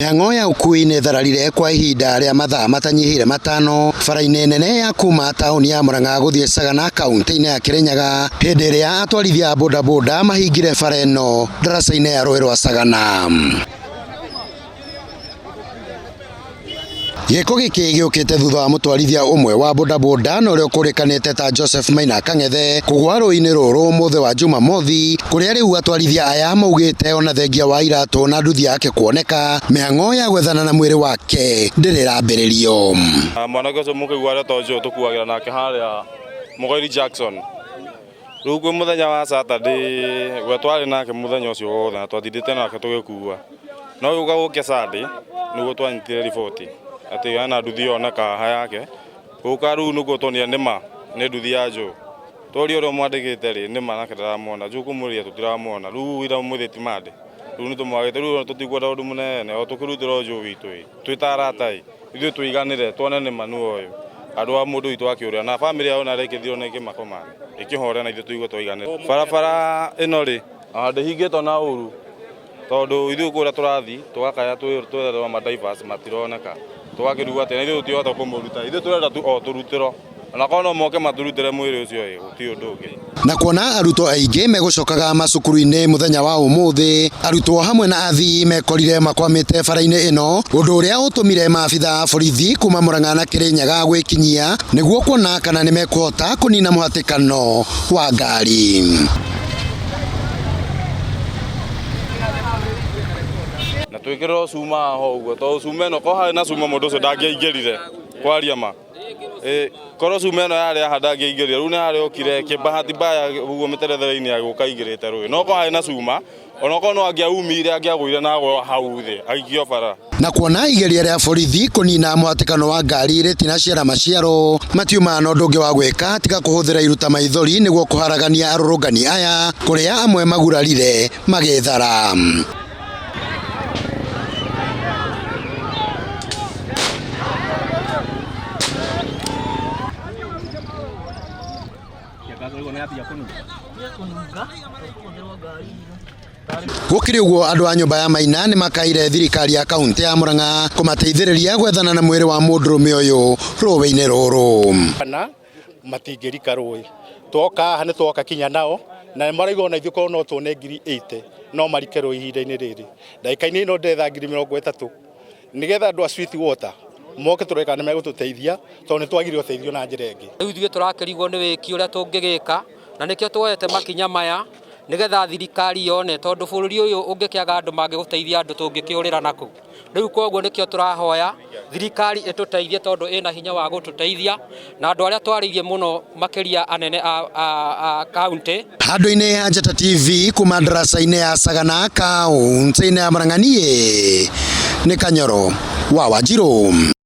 Mĩhang'o ya ũkui nĩ thararire kwa ihinda rĩa mathaa matanyihire matano bara-inĩ nene ya kuma taũni ya Mũrang'a gũthiĩ Sagana kaunti-inĩ ya Kirinyaga hĩndĩ ĩrĩa atwarithia a bodaboda mahingire bara ĩno ndaraca-inĩ ya rũĩ rwa Sagana. Gĩko gĩkĩ gĩũkĩte thutha wa mũtwarithia ũmwe wa bodaboda na ũrĩa ũkũrĩkanĩte ta Joseph Maina Kang'ethe kũgũa rũĩ-inĩ rũrũ ũmũthĩ wa Jumamothi, kũrĩa rĩu atwarithia aya maugĩte ona thengia wa iratũ na nduthi yake kuoneka, mĩhang'o ya gwethana na mwĩrĩ wake ndĩrĩ ĩrambĩrĩrio. Mwanake ũcio mũkĩigua ũrĩa ta ũcio tũkuagĩra nake harĩa Mũgoiri Jackson. Rĩu kwĩ mũthenya wa Saturday we twarĩ nake mũthenya ũcio wothe na twatindĩte nake tũgĩkua. No rĩu gũgũkĩa Sunday nĩguo twanyitire riboti atĩ yana nduthi yoneka haha yake. Gũka rĩu nĩguo tuonire nĩma nĩ nduthi ya Joe. Tũria ũrĩa mwandĩkĩte rĩ nĩma nake ndaramwona. Joe kũmũria tũtiramwona. Rĩu ira mũthĩ ti mande. Rĩu nĩtũmwagĩte rĩu tũtigwenda ũndũ mũnene o tũkĩrutĩra Joe witũ twĩ ta arata ithuĩ tũiganĩre tuone nĩma nĩ ũyũ. Andũ a mũndũ witũ akĩũrĩa na bamĩrĩ yao narĩkĩthirwo na ĩkĩmakoma ĩkĩhorera na ithuĩ tũigua tũiganĩre. Barabara ĩno rĩ ndĩhingĩtwo na ũru tondũ ithuĩ kũrĩa tũrathiĩ tũgakaya twetherwo madivers matironeka. Twakĩrigwo atĩ na ithuĩ tũtihota kũmũruta, ithuĩ tũrenda tu o tũrutĩrwo na kono moke maturutĩre mwĩrĩ ũcio gũtirĩ ũndũ ũngĩ. Na kuona arutwo aingĩ megũcokaga macukuru-inĩ mũthenya wa ũmũthĩ, arutwo hamwe na athii mekorire makwamĩte bara-inĩ ĩno, ũndũ ũrĩa ũtũmire maabitha a borithi kuma Mũrang'a na Kirinyaga gwĩkinyia nĩguo kuona kana nĩ mekũhota kũnina mũhatĩkano wa ngari. Na twĩkĩrĩrwo cuma ho ũguo tondũ cuma ĩno ko harĩ na cuma mũndũ ũcio ndangĩaingĩrire kwaria ma. Korwo cuma ĩno yarĩ haha ndangĩaingĩrire rĩu nĩ harĩ okire kĩbahati mbaya ũguo mĩterethere-inĩ ya gũka aigĩrĩte rũĩ. No ko harĩ na cuma onokorwo no angĩaumire angĩagũire na hau thĩ agikio bara. Na kuona igeria rĩa borithi kũnina mũhatĩkano wa ngari rĩtinaciara maciaro, matiuma na ũndũ ũngĩ wa gwĩka tiga kũhũthĩra iruta maithori nĩguo kũharagania arũrũngani aya, kũrĩa amwe magurarire magĩthara. Gũkĩrĩ ũguo andũ a nyũmba ya Maina nĩ makaire thirikari ya kaunti ya Mũrang'a kũmateithĩrĩria gwethana na mwĩrĩ wa mũndũrũme ũyũ rũĩ-inĩ rũrũ. Kana matingĩrika rũĩ. Twoka haha nĩ twoka kinya nao na maraigua ona ithuĩ korwo no tuone ngiri 80 no marike rũĩ ihinda-inĩ rĩrĩ. Ndagĩka-inĩ ĩno ndetha ngiri 30 nĩgetha andũ a Sweet Water moke tũreka nĩ megũtũteithia tondũ nĩ twagire ũteithio na njĩra ĩngĩ. Rĩu ithuĩ tũrakĩrigwo nĩ wĩki ũrĩa tũngĩgĩka na nĩkĩo tuoete makinya maya nĩgetha thirikari yone tondũ bũrũri ũyũ ũngĩkĩaga andũ mangĩgũteithia andũ tũngĩkĩũrĩra nakũ. Rĩu koguo nĩkĩo tũrahoya thirikari ĩtũteithie tondũ ĩna hinya wa gũtũteithia na andũ arĩa twarĩirie mũno makĩria anene a kaunti. Handũ-inĩ ya Njata TV kuma ndaraca-inĩ ya Sagana kaunti-inĩ ya Mũrang'a, niĩ nĩ Kanyoro wa Wanjirũ.